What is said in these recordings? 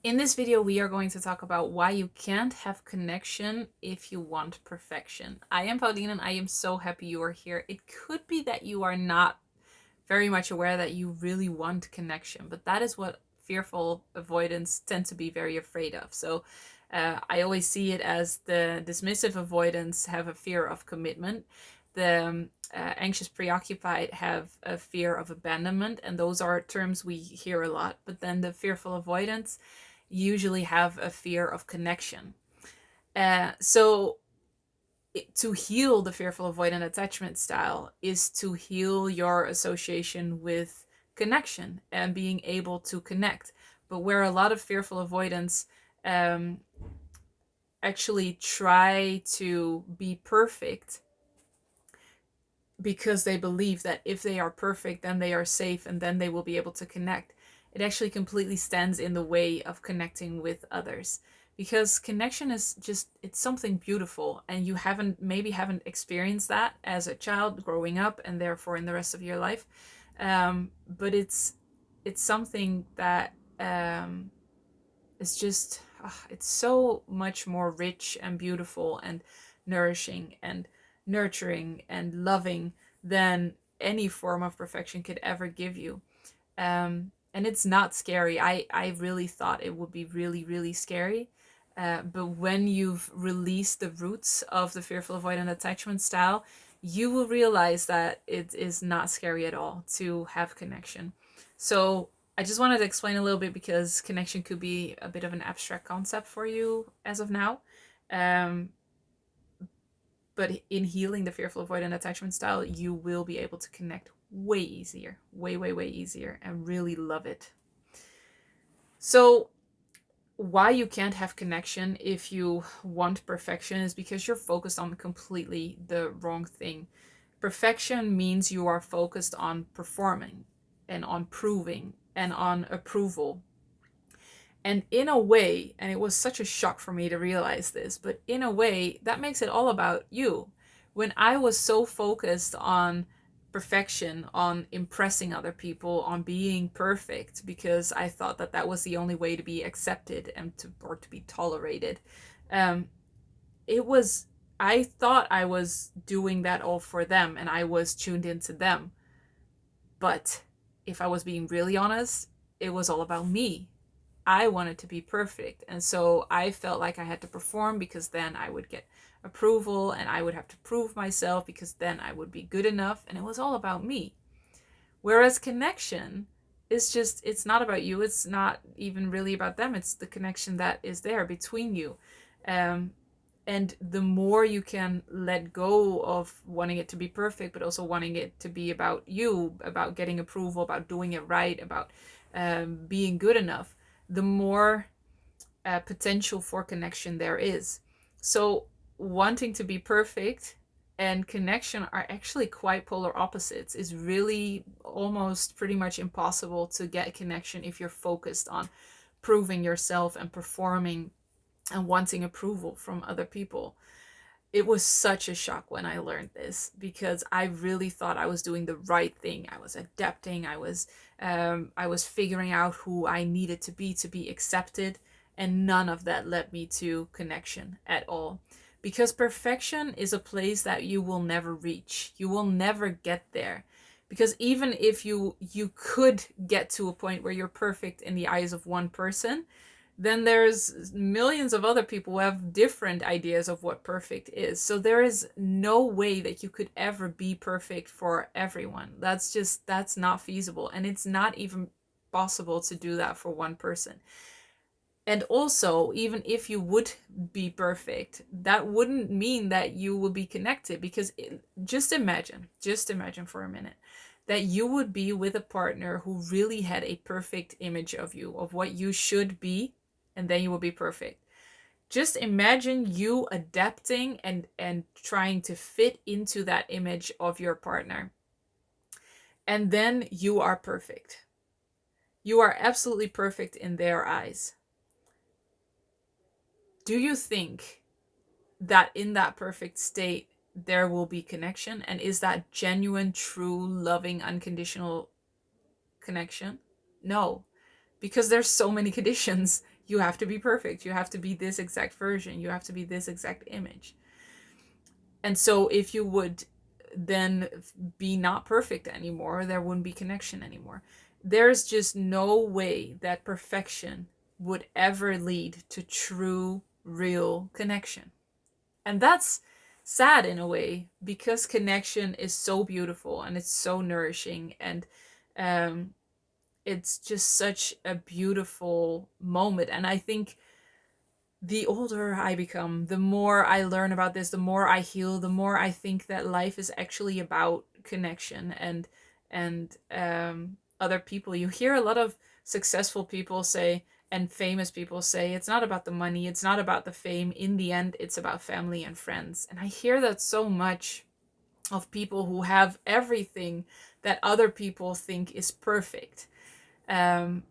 In this video, we are going to talk about why you can't have connection if you want perfection. I am Pauline and I am so happy you are here. It could be that you are not very much aware that you really want connection, but that is what fearful avoidants tend to be very afraid of. So I always see it as the dismissive avoidants have a fear of commitment. The anxious preoccupied have a fear of abandonment, and those are terms we hear a lot. But then the fearful avoidants usually have a fear of connection. So to heal the fearful avoidant attachment style is to heal your association with connection and being able to connect. But where a lot of fearful avoidants actually try to be perfect because they believe that if they are perfect, then they are safe and then they will be able to connect. It actually completely stands in the way of connecting with others, because connection is just, it's something beautiful, and you haven't experienced that as a child growing up and therefore in the rest of your life. But it's something that is just it's so much more rich and beautiful and nourishing and nurturing and loving than any form of perfection could ever give you. And it's not scary. I really thought it would be really, really scary. But when you've released the roots of the fearful avoidant attachment style, you will realize that it is not scary at all to have connection. So I just wanted to explain a little bit, because connection could be a bit of an abstract concept for you as of now. Um, but in healing the fearful avoidant attachment style, you will be able to connect way easier, way, way, way easier, and really love it. So why you can't have connection if you want perfection is because you're focused on completely the wrong thing. Perfection means you are focused on performing and on proving and on approval. And in a way, and it was such a shock for me to realize this, but in a way, that makes it all about you. When I was so focused on perfection, on impressing other people, on being perfect, because I thought that that was the only way to be accepted and to be tolerated, um, it was, I thought I was doing that all for them and I was tuned into them. But if I was being really honest, it was all about me. I wanted to be perfect. And so I felt like I had to perform, because then I would get approval, and I would have to prove myself because then I would be good enough. And it was all about me. Whereas connection is just, it's not about you. It's not even really about them. It's the connection that is there between you. And the more you can let go of wanting it to be perfect, but also wanting it to be about you, about getting approval, about doing it right, about being good enough, the more potential for connection there is. So wanting to be perfect and connection are actually quite polar opposites. It's really almost pretty much impossible to get connection if you're focused on proving yourself and performing and wanting approval from other people. It was such a shock when I learned this, because I really thought I was doing the right thing. I was adapting. I was figuring out who I needed to be accepted, and none of that led me to connection at all. Because perfection is a place that you will never reach. You will never get there. Because even if you could get to a point where you're perfect in the eyes of one person, then there's millions of other people who have different ideas of what perfect is. So there is no way that you could ever be perfect for everyone. That's not feasible. And it's not even possible to do that for one person. And also, even if you would be perfect, that wouldn't mean that you would be connected, because just imagine for a minute that you would be with a partner who really had a perfect image of you, of what you should be, and then you will be perfect. Just imagine you adapting and trying to fit into that image of your partner. And then you are perfect. You are absolutely perfect in their eyes. Do you think that in that perfect state there will be connection? And is that genuine, true, loving, unconditional connection? No, because there's so many conditions. You have to be perfect. You have to be this exact version. You have to be this exact image. And so if you would then be not perfect anymore, there wouldn't be connection anymore. There's just no way that perfection would ever lead to true, real connection. And that's sad in a way, because connection is so beautiful and it's so nourishing, and um, it's just such a beautiful moment. And I think the older I become, the more I learn about this, the more I heal, the more I think that life is actually about connection and other people. You hear a lot of successful people say, and famous people say, it's not about the money, it's not about the fame. In the end, it's about family and friends. And I hear that so much of people who have everything that other people think is perfect. Um,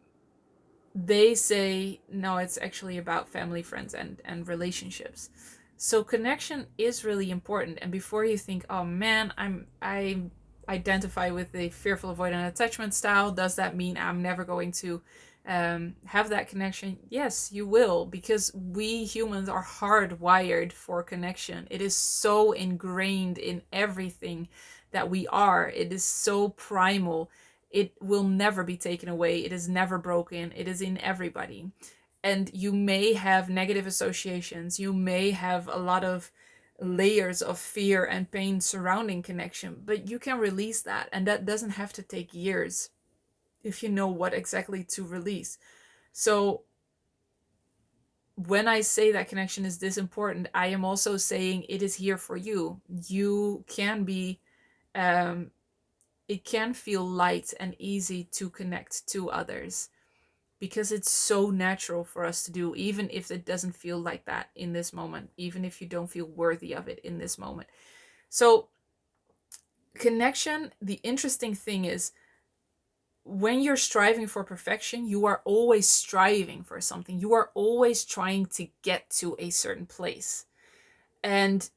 they say no, it's actually about family, friends, and relationships. So connection is really important. And before you think, oh man, I identify with the fearful avoidant attachment style, does that mean I'm never going to have that connection? Yes, you will, because we humans are hardwired for connection. It is so ingrained in everything that we are. It is so primal. It will never be taken away. It is never broken. It is in everybody. And you may have negative associations. You may have a lot of layers of fear and pain surrounding connection, but you can release that. And that doesn't have to take years if you know what exactly to release. So when I say that connection is this important, I am also saying it is here for you. You can be um, it can feel light and easy to connect to others, because it's so natural for us to do, even if it doesn't feel like that in this moment, even if you don't feel worthy of it in this moment. So connection, the interesting thing is, when you're striving for perfection, you are always striving for something. You are always trying to get to a certain place. And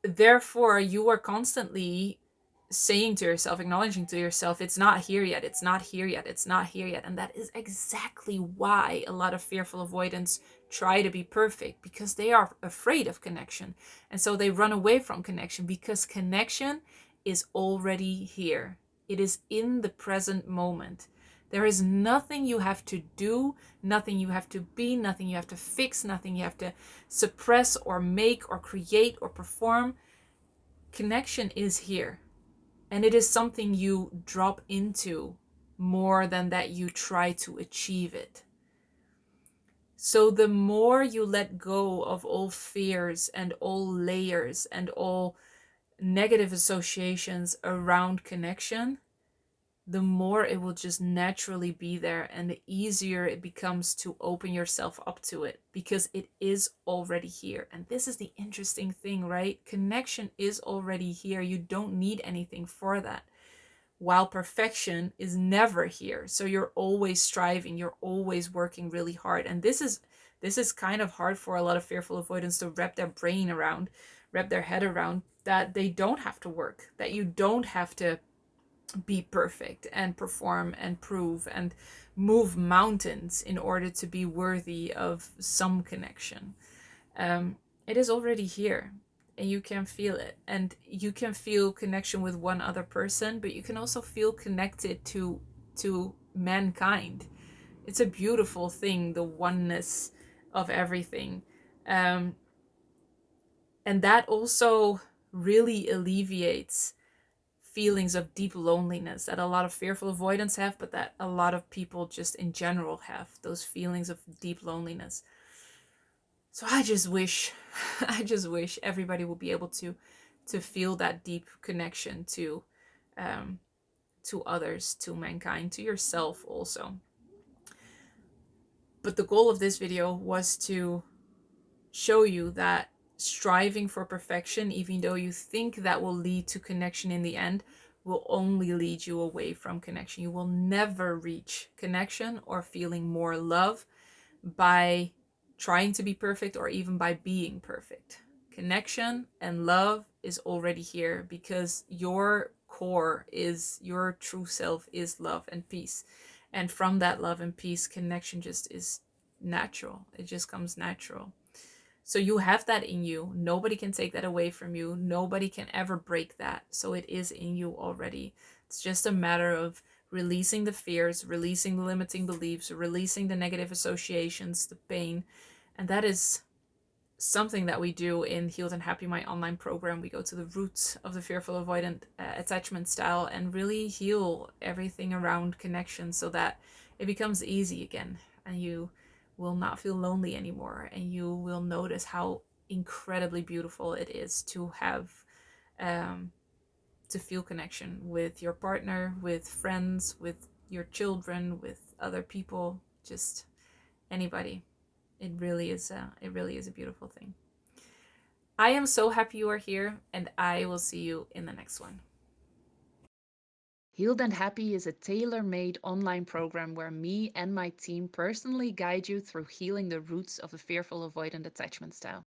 therefore, you are constantly saying to yourself, acknowledging to yourself, it's not here yet, it's not here yet, it's not here yet. And that is exactly why a lot of fearful avoidants try to be perfect, because they are afraid of connection. And so they run away from connection, because connection is already here. It is in the present moment. There is nothing you have to do, nothing you have to be, nothing you have to fix, nothing you have to suppress or make or create or perform. Connection is here. And it is something you drop into more than that you try to achieve it. So the more you let go of all fears and all layers and all negative associations around connection, the more it will just naturally be there, and the easier it becomes to open yourself up to it, because it is already here. And this is the interesting thing, right? Connection is already here. You don't need anything for that. While perfection is never here. So you're always striving, you're always working really hard. And this is kind of hard for a lot of fearful avoidants to wrap their brain around, wrap their head around, that they don't have to work, that you don't have to be perfect and perform and prove and move mountains in order to be worthy of some connection. It is already here, and you can feel it, and you can feel connection with one other person, but you can also feel connected to mankind. It's a beautiful thing, the oneness of everything. um, and that also really alleviates feelings of deep loneliness that a lot of fearful avoidants have, but that a lot of people just in general have, those feelings of deep loneliness. So I just wish I just wish everybody would be able to feel that deep connection um to others, to mankind, to yourself also. But the goal of this video was to show you that striving for perfection, even though you think that will lead to connection in the end, will only lead you away from connection. You will never reach connection or feeling more love by trying to be perfect or even by being perfect. Connection and love is already here, because your core is, your true self is love and peace. And from that love and peace, connection just is natural. It just comes natural. So you have that in you. Nobody can take that away from you. Nobody can ever break that. So it is in you already. It's just a matter of releasing the fears, releasing the limiting beliefs, releasing the negative associations, the pain. And that is something that we do in Healed and Happy, my online program. We go to the roots of the fearful avoidant attachment style and really heal everything around connection so that it becomes easy again and you will not feel lonely anymore, and you will notice how incredibly beautiful it is to have um, to feel connection with your partner, with friends, with your children, with other people, just anybody. It really is a beautiful thing. I am so happy you are here, and I will see you in the next one. Healed and Happy is a tailor made online program where me and my team personally guide you through healing the roots of the fearful avoidant attachment style.